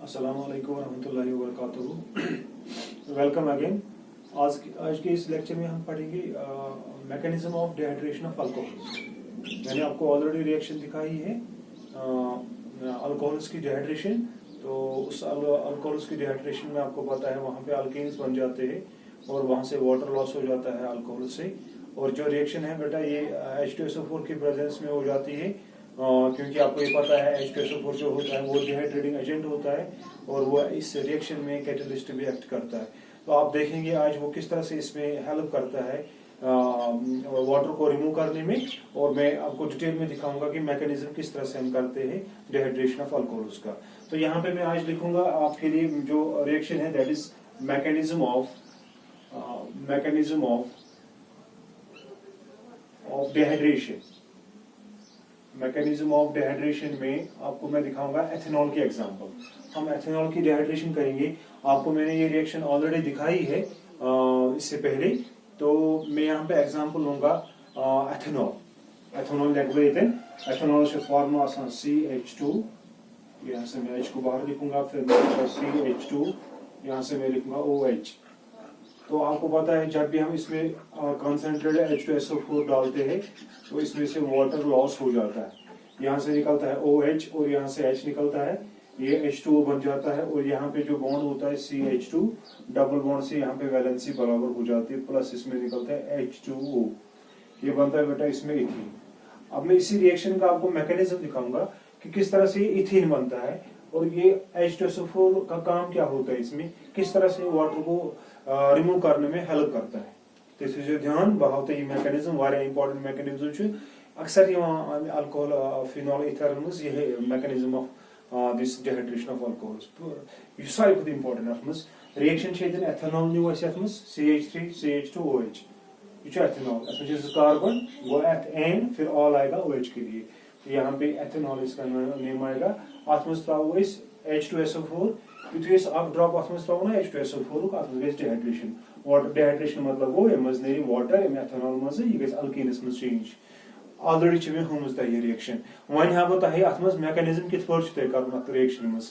अस्सलामु अलैकुम वरहमतुल्लाहि वबरकातुहू। Welcome again. आज के इस लेक्चर में हम पढ़ेंगे mechanism of dehydration of alcohols. मैंने आपको ऑलरेडी रिएक्शन दिखाई है अल्कोहल्स की डिहाइड्रेशन। तो उस अल्कोहल्स की डिहाइड्रेशन में आपको पता है वहाँ पे अल्केन्स बन जाते हैं और वहाँ से वाटर लॉस हो जाता है अल्कोहल से। और जो रिएक्शन है बेटा ये H2SO4 की प्रेजेंस में हो जाती है क्योंकि आपको ये पता है H2SO4 जो होता है वो डिहाइड्रेटिंग एजेंट होता है और वो इस रिएक्शन में कैटलिस्ट भी एक्ट करता है। तो आप देखेंगे आज वो किस तरह से इसमें हेल्प करता है वाटर को रिमूव करने में, और मैं आपको डिटेल में दिखाऊंगा कि मैकेनिज्म किस तरह से हम करते हैं डिहाइड्रेशन ऑफ अल्कोहल्स का। तो यहाँ पे मैं आज लिखूंगा आपके लिए जो रिएक्शन है that is mechanism of dehydration. Mechanism of dehydration में आपको मैं दिखाऊंगा एथेनॉल की एग्जांपल। हम एथेनॉल की डिहाइड्रेशन करेंगे। आपको मैंने ये रिएक्शन ऑलरेडी दिखाई है इससे पहले, तो मैं यहाँ पे एग्जांपल लूंगा एथेनॉल लेगवेटन। एथेनॉल से फॉर्मूला आसान CH2, यहाँ से मैं H को बाहर लिखूंगा, फिर मैं CH2, यहाँ से मैं लिखूंगा OH। तो आपको पता है जब भी हम इसमें कंसंट्रेटेड H2SO4 डालते हैं तो इसमें से वाटर लॉस हो जाता है। यहाँ से निकलता है OH और यहाँ से H निकलता है, ये H2O बन जाता है और यहाँ पे जो बॉन्ड होता है CH2 डबल बॉन्ड से यहाँ पे वैलेंसी बराबर हो जाती है, प्लस इसमें निकलता है H2O, ये बनता है बेटा इसमें इथीन। अब मैं इसी रिएक्शन का आपको मैकेनिज्म दिखाऊंगा कि किस तरह से इथीन बनता है और ये H2SO4 का काम क्या होता है, इसमें किस तरह से वाटर को रिमूव करने में हेल्प करता है। तो इससे ध्यान बहुत ही मैकेनिज्म वारिया इंपॉर्टेंट मैकेनिज्म अक्सर अल्कोहल फिनॉल ईथर यह mechanism of this dehydration of alcohols यह सारी खुद इंपॉर्टेंट अत reaction ethanol new CH3 CH2OH यह एथेनॉल कार्बन वो एन फिर ऑल आएगा OH के लिए। तो यहाँ पे एथेनॉल इसका नेम आएगा। अत त्रावो H2SO4 यु ड्रॉप अत ना H2SO4 अत डिहाइड्रेशन। वाटर डिहाइड्रेशन मतलब गो यह नी वाटर एथेनॉल मज यह अल्केनस मज चेंज। ऑलरेडी मे हम ये रिएक्शन वन हा बह अत मैकेनिज्म कित कर रिएक्शन मज।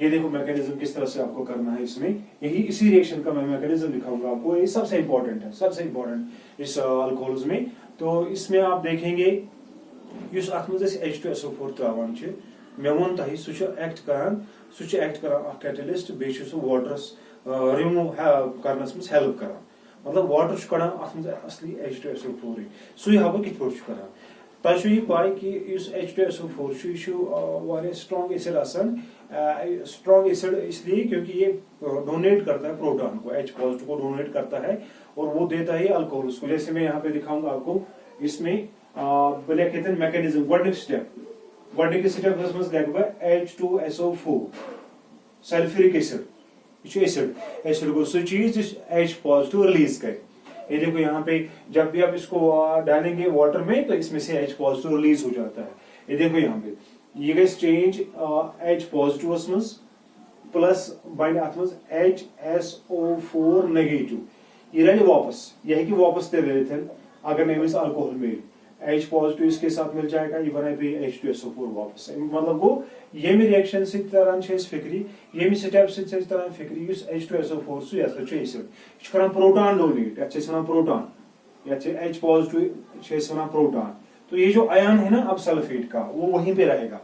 ये देखो मैकेनिज्म किस तरह से आपको करना है इसमें, यही इसी रिएक्शन का मैं मैकेनिज्म दिखाऊंगा आपको। ये सबसे इंपॉर्टेंट है, सबसे इंपॉर्टेंट इस अल्कोहल्स में। तो इसमें आप देखेंगे अत H2SO4 त्रावान मे वोन तह सह एक्ट करान कैटलिस्ट बे वाटरस रिमूव करनस मज हेल्प करान। मतलब वाटर कड़ान अत असली H2SO4 सू हा बह कित करान। तह यह पाई कि H2SO4 स्ट्रॉन्ग एसिड आसान। स्ट्रॉन्ग एसिड इसलिए क्योंकि ये डोनेट करता है प्रोटॉन को, H पॉजिटिव को डोनेट करता है और वो देता है अल्कोहल्स को। जैसे मैं यहाँ पे दिखाऊंगा आपको इसमें कहते हैं मैकेनिज्म। गोडनिक step H2SO4 sulphuric acid acid को सो चीज H पॉजिटिव रिलीज करे। ये देखो यहाँ पे जब भी आप इसको डालेंगे वाटर में तो इसमें से H पॉजिटिव रिलीज हो जाता है। ये देखो यहाँ पे ये गई चेंज H पॉजिटिव मज प्लस बन अत HSO4 नेगेटिव। ये रही वापस, यह कि वापस ते रहे अगर नहीं अल्कोहल मिल H पॉजिटिव इसके साथ मिल जाएगा, ये बनाए पे H2SO4 वापस। मतलब वो ये रिएक्शन से तरह फिक्री, ये स्टेप से तरह फिक्री H2SO4 सह एसिड कर proton donate, proton H positive proton. तो ये जो आयन है ना अब सल्फेट का वो वहीं पे रहेगा,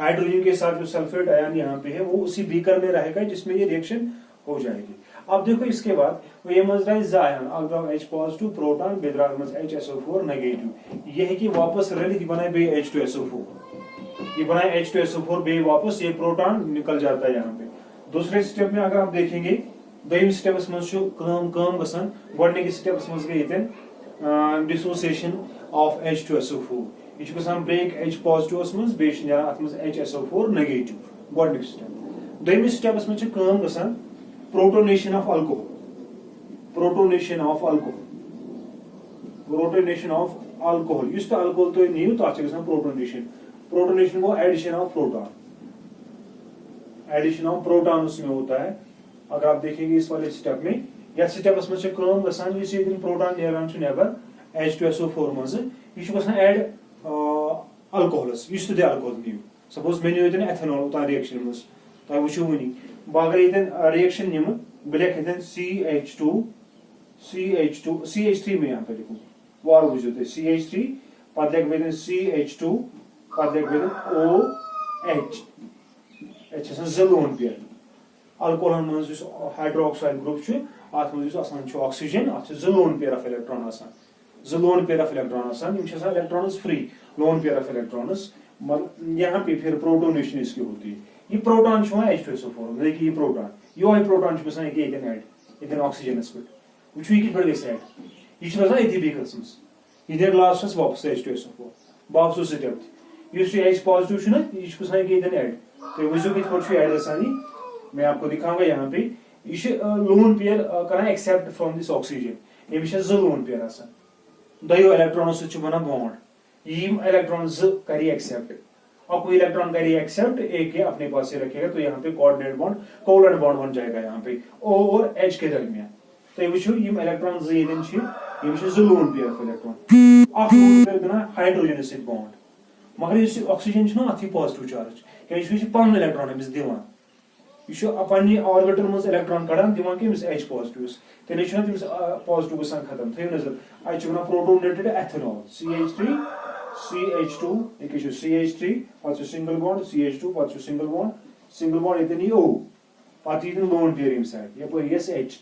हाइड्रोजन के साथ जो सल्फेट आयन यहाँ पे है वो उसी बीकर में रहेगा जिसमें ये रिएक्शन हो जाएगी। अब देखो इसके बाद ये मज आयन H पॉजिटिव प्रोटॉन बेद्रा HSO4 नेगेटिव। ये है कि वापस रल बनाए बे H2SO4, ये बनाए H2SO4 बे वापस ये प्रोटॉन निकल जाता है यहाँ पे। दूसरे स्टेप में अगर आप देखेंगे दोम स्टेपस मज गसान गोडनिक स्टेपस मज गई डिसोसिएशन ऑफ H2SO4 यह गसान ब्रेक H पॉजिटिव मज बे अत HSO4 नेगेटिव गोडनिक स्टेप। दोम स्टेपस मज गसान protonation of alcohol, protonation of alcohol इस अल्कोहल तुम नीव तथ प्रोटोनेशन। प्रोटोनेशन गो addition of proton, addition of proton में होता है। अगर आप देखेंगे इस वाले स्टेप में या स्टेपस मज गसान प्रोटॉन नेरान नेबर H2SO4 मज यह एड अल्कोहलस इस अल्कोहल नीव। सपोज मे नीव एथेनॉल उतान रिएक्शन मज तो वो वनी अगर ये रिएक्शन निम बह लिख CH3 में यहाँ पे लिखूँ वार बुझो तो CH3 पद लिख CH2 पद लिख OH H lone pair alcohol मज हाइड्रोक्साइड ग्रुप अत मज ऑक्सीजन अत loan pair of electron lone pair of electron electron free loan pair of electrons यहाँ पे फिर प्रोटोनेशन इसकी होती है ये प्रोटॉन H2SO4 देखिए ये प्रोटॉन यो प्रोटॉन ऐड ये ऑक्सीजन पे वो ये पे ऐड यह ये बेकस मज यह लास्टस वापस H2SO4 वापस स्टेप H पॉजिटिव यह ऐड तो वो कत ऐड ग मैं आपको दिखाऊंगा यहाँ पे यह लोन पेयर कर एक्सेप्ट फ्रॉम दिस ऑक्सीजन यमिस लोन पेयर दो इलेक्ट्रॉनों सह बना बॉन्ड यम इलेक्ट्रॉन कर एक्सेप्ट आपको इलेक्ट्रॉन कर एक्सेप्ट एक ही अपने पास से रखेगा तो यहाँ पे कोऑर्डिनेट बॉन्ड कोवलेंट बॉन्ड बन जाएगा यहाँ पे O और H के दरमियान तो वो यम electron lone pair of electron बना हाइड्रोजन सह बॉन्ड मगर ऑक्सीजन अत पॉजिटिव चार्ज क्या पन इलेक्ट्रॉन अमिस दिवान यह पे ऑर्बिटल मज इलेक्ट्रॉन कड़ान दिवान कमिस H पॉजिटिव तेल तमिस पॉजिटिव गसान खत्म थो नजर अत प्रोटोनेटेड एथेनॉल CH3 CH2 ये CH3 पे सिंगल बॉन्ड CH2 पे सिंगल बॉन्ड ये O पे लोन पेयर यम साइड यप H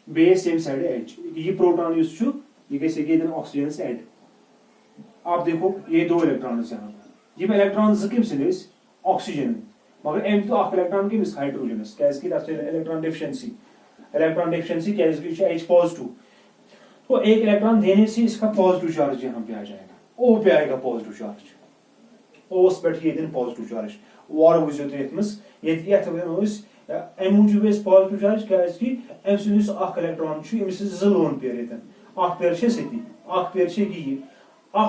बेस यम साइड H यह प्रोटॉन यह गई ऑक्सीजन से ऐड आप देखो ये दो इलेक्ट्रॉन यहाँ इलेक्ट्रॉन कम ऑक्सीजन मगर अम तो इलेक्ट्रॉन कमिस हाइड्रोजनस क्या इलेक्ट्रॉन डिफिशिएंसी क्या H पॉजिटिव तो एक इलेक्ट्रॉन देने से इसका पॉजिटिव चार्ज यहाँ पे आ जाएगा O पे आएगा पॉजिटिव चार्ज O पे ये पॉजिटिव चार्ज वार वो ये मूजूब पॉजिटिव चार्ज क्या अम्स electron Amish lone pair pair सती पेयर ये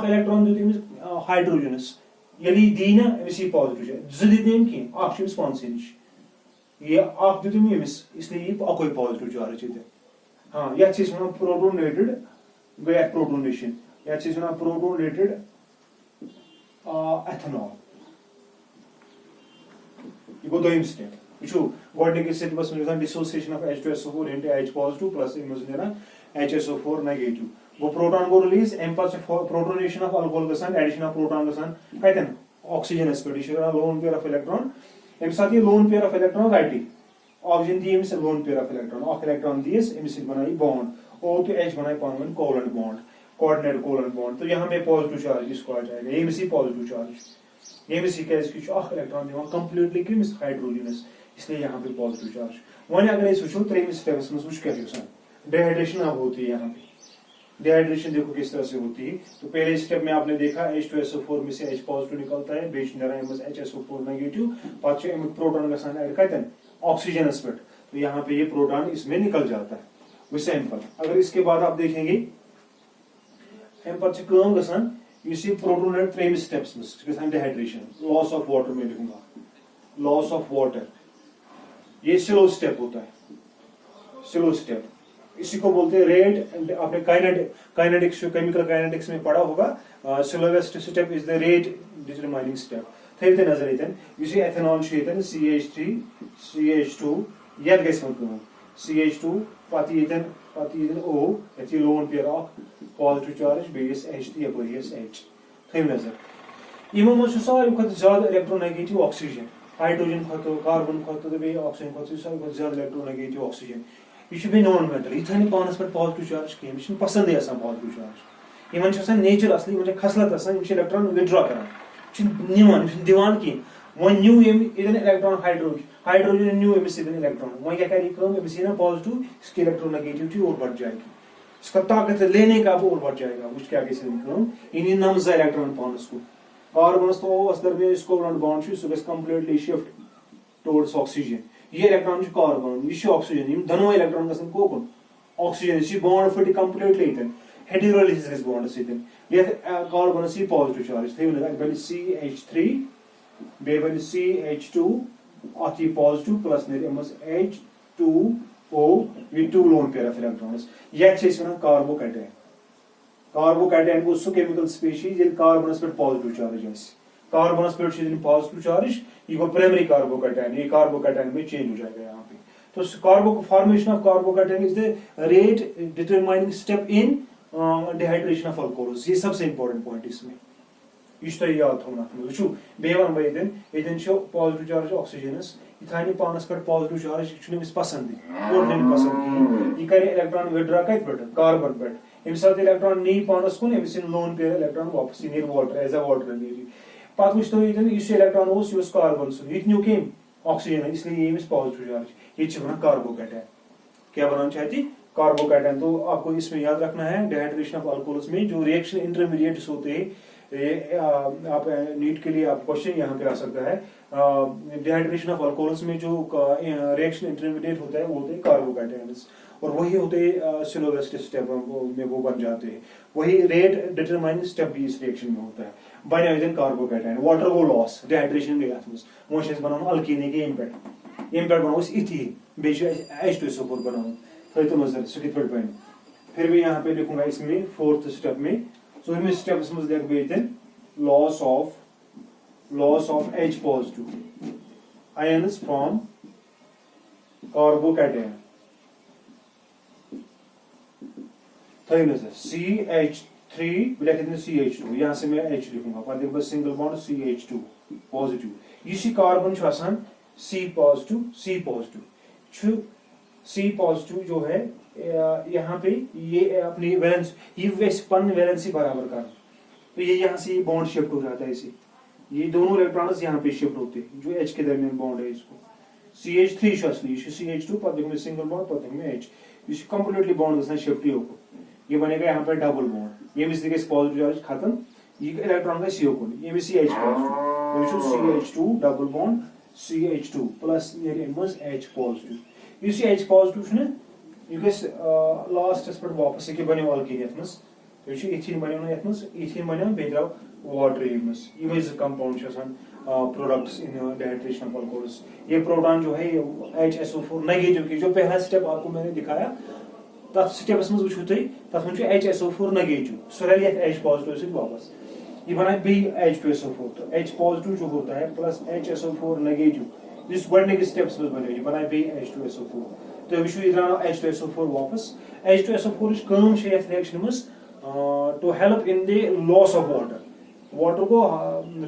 इलेक्ट्रॉन दुत हाइड्रोजनस ये दी ना अमिस पॉजिटिव चार्ज दिन कह पानस नश ये दुतमिस इसलिए यह अकोई पॉजिटिव चार्ज ये हाँ ये प्रोटोनेटेड गई प्रोटोनेशन ये प्रोटोनेटेड एथेनॉल यह गो दोम स्टेप वो स्टेपस dissociation of H2SO4 into H positive plus HSO4 negative वो प्रोटॉन गो रिलीज अम प्रोटोनेशन ऑफ अल्कोहल गसान एडिशन ऑफ प्रोटॉन गसान कतन ऑक्सीजन पे लोन पेयर ऑफ इलेक्ट्रॉन अमे साथ lone pair of electron writing oxygen दी अमिस lone pair of electron electron this अमिस बना बॉन्ड O तो H बना पान covalent bond coordinate covalent bond तो यहाँ पे पॉजिटिव चार्ज इसको आ जाएगा ये मिस पॉजिटिव चार्ज ये मिस क्या इलेक्ट्रॉन दिवान कंप्लीटली कमिस हाइड्रोजनस इसलिए यहाँ पे पॉजिटिव चार्ज वन अगर वो त्रेमिस स्टेप्स में क्या डिहाइड्रेशन अब होती है यहाँ पे डिहाइड्रेशन देखो किस तरह से होती है तो पहले स्टेप में आपने देखा H2SO4 में से H पॉजिटिव निकलता है बेच HSO4 नेगेटिव पे प्रोटॉन गसान ऐड कतन ऑक्सीजन पे तो यहाँ पे ये प्रोटॉन इसमें निकल जाता है वो सैंपल अगर इसके बाद आप देखेंगे गसान प्रोटोनेट त्रेम स्टेप्स में डिहाइड्रेशन लॉस ऑफ वाटर में लिखूंगा लॉस ऑफ वाटर ये स्लो स्टेप होता है स्लो स्टेप इसी को बोलते हैं रेट आपने काइनेटिक्स केमिकल काइनेटिक्स में पढ़ा होगा slowest step is the rate determining step थे ते नजर ये एथेनॉल CH3 CH2 ये CH2 पे O ये loan pair of positive charge base H yes H थे नजर यमो मज सारे खुद ज्यादा इलेक्ट्रोनेगेटिव ऑक्सीजन हाइड्रोजन खो कार्बन खो तो ऑक्सीजन खो सारे खुद ज्यादा इलेक्ट्रोनेगेटिव ऑक्सीजन यह नॉन मेटल यह थी पानस पे पॉजिटिव चार्ज कह पसंद पॉजिटिव चार्ज इन नेचर असली खसलत इलेक्ट्रॉन विड्रॉ करान दिवान कह वो न्यू इलेक्ट्रॉन हाइड्रोजन न्यू अमिस इलेक्ट्रॉन वो क्या अमिस ना पॉजिटिव इसकी इलेक्ट्रोनेगेटिविटी और बढ़ जाएगी इसका ताकत लेने का और बढ़ जाएगा वो क्या इन नमज इलेक्ट्रॉन पानस को कार्बनस तो ओस दरमियान कोवलेंट बॉन्ड सह कंप्लीटली शिफ्ट टुवर्ड्स ऑक्सीजन ये इलेक्ट्रॉन कार्बन यह ऑक्सीजन दोनों इलेक्ट्रॉन गसन कोकुन ऑक्सीजन यह बॉन्ड फट कंप्लीटली हेटेरोलिसिस गस बॉन्ड सत कार्बन पॉजिटिव चार्ज थे CH3 बे CH2 अत पॉजिटिव प्लस H2O ये 2 लोन पेयर ऑफ इलेक्ट्रॉन्स ये कार्बोकैटायन कार्बोकैटायन गो सह केमिकल स्पीशीज ये कार्बनस पे पॉजिटिव चार्ज कार्बनस पे पॉजिटिव चार्ज, ये गो प्राइमरी कार्बोकैटायन, ये कार्बोकैटायन में चेंज हो जाएगा यहाँ पे। तो carbo formation of carbocation is the rate determining step in dehydration of alcohols. ये सबसे इंपॉर्टेंट पॉइंट इसमें, यह याद थोन वो बे वन ये पॉजिटिव चार्ज ऑक्सीजनस, यह थाने पानस पे पॉजिटिव चार्ज, यह पसंद पसंद कहें, यह कर इलेक्ट्रॉन विड्रा कत पे कार्बन पे, अमे सात इलेक्ट्रॉन नी पानस कुन अमिस लोन पे इलेक्ट्रॉन वापस नीर वाटर एज अ वाटर नीर पे वो ये इलेक्ट्रॉन उस कार्बन सुन यह न्यू कम ऑक्सीजन, इसलिए ये पॉजिटिव चार्ज, ये वन कार्बोकैटायन। क्या बनाना चाहती कार्बोकैटायन। तो आपको इसमें याद रखना है डिहाइड्रेशन ऑफ अल्कोहल्स में जो रिएक्शन इंटरमीडिएट्स होते हैं, ये आप नीट के लिए आप क्वेश्चन यहाँ पे आ सकता है, डिहाइड्रेशन ऑफ अल्कोहल्स में जो रिएक्शन इंटरमीडिएट होता है वो होते हैं कार्बोकैटायंस, और वही होते हैं सिलोवेस्ट स्टेप में वो बन जाते हैं, वही रेट डिटरमाइनिंग स्टेप भी इस रिएक्शन में होता है। बने कार्बोकैटायन, वाटर गो लॉस, डिहाइड्रेशन गई वो बनाओ अल्कीन इम पे बनाओ इथीन, बे H2SO4 बनाओ थो नजर सह कत बन। फिर भी यहाँ पे लिखूंगा इसमें फोर्थ स्टेप में, चौरहवें स्टेप में लिख बे loss of H positive ions from carbocation, थो नजर CH3 CH2, यहाँ से मैं H लिखूंगा, पर लिख सिंगल बॉन्ड CH2 पॉजिटिव, इसी carbon C positive C positive जो है यहाँ पे ये अपनी वैलेंस ये पन वैलेंसी बराबर कर, तो ये यहाँ से बॉन्ड शिफ्ट हो जाता है, इसे ये दोनों इलेक्ट्रॉन्स यहाँ पे शिफ्ट होते हैं जो H के दरमियान बॉन्ड है, इसको CH3 असली CH2 पर सिंगल बॉन्ड पर H, इस कंप्लीटली बॉन्ड गए शिफ्ट हो, ये बनेगा यहाँ पे डबल बॉन्ड, ये मिस पॉजिटिव चार्ज खत्म, ये इलेक्ट्रॉन गए CO को, ये miss CH positive CH2 double bond CH2 plus H positive, इस H पॉजिटिव यह लास्टस पे वापस ये बनो अल्कीन तो इथीन बनो इथीन बनो बे द्राव वाटर ये जो compound products in dehydration of alcohols. ये प्रोटॉन जो है HSO4 नेगेटिव की, जो पहला स्टेप आपको मैंने दिखाया तब स्टेपस में वो तथ मे HSO4 नेगेटिव, सो रल H पॉजिटिव से वापस, ये बना बे H2SO4, तो H पॉजिटिव जो होता है प्लस HSO4 नेगेटिव, जिस गॉडनिक स्टेप्स में बने बना बे H2SO4, तो वो H2SO4 वापस, H2SO4 काम रिएक्शन में to help in the loss of water को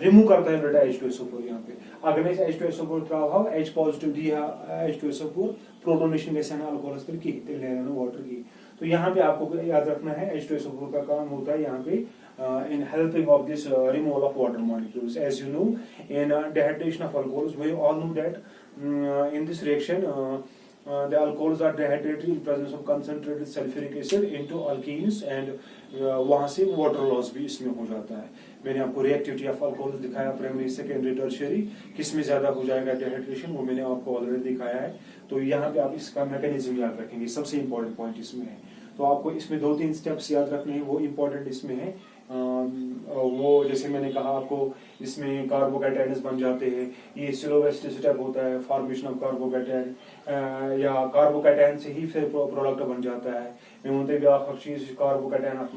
रिमूव करता है H2SO4 यहाँ पे, अगर H2SO4 त्राव H पॉजिटिव दी H2SO4 प्रोटोनेशन गैस अल्कोहल्स पर की वाटर की, तो यहाँ पे आपको याद रखना है H2SO4 का काम होता है यहाँ पे in helping of this removal of water molecules. As you know, in dehydration of alcohols, we all know that in this reaction the alcohols are dehydrated in presence of concentrated sulfuric acid into alkenes and वहाँ से water loss भी इसमें हो जाता है। मैंने आपको reactivity of alcohols दिखाया, प्राइमरी सेकेंडरी टर्शियरी किस में ज्यादा हो जाएगा डिहाइड्रेशन, वो मैंने आपको ऑलरेडी दिखाया है। तो यहाँ पे आप इसका मैकेनिज्म याद रखेंगे, सबसे इंपॉर्टेंट पॉइंट इसमें है। तो आपको इसमें 2-3 स्टेप्स याद रखने हैं, वो इम्पोर्टेंट इसमें है। वो जैसे मैंने कहा आपको इसमें कार्बोकैटायन्स बन जाते हैं, ये स्लोवेस्ट स्टेप होता है फॉर्मेशन ऑफ कार्बोकैटायन, या कार्बोकैटायन से ही फिर प्रोडक्ट बन जाता है। मैं उनते भी चीज कार्बोकैटायन अत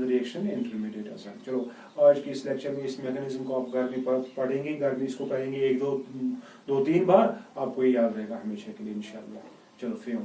रिएक्शन इंटरमीडिएट। चलो आज की इस लेक्चर में इस मैकेनिज्म को आप घर में पढ़ेंगे, घर में इसको करेंगे 1-2-3 बार, आपको ये याद रहेगा हमेशा के लिए इंशाल्लाह। चलो फिर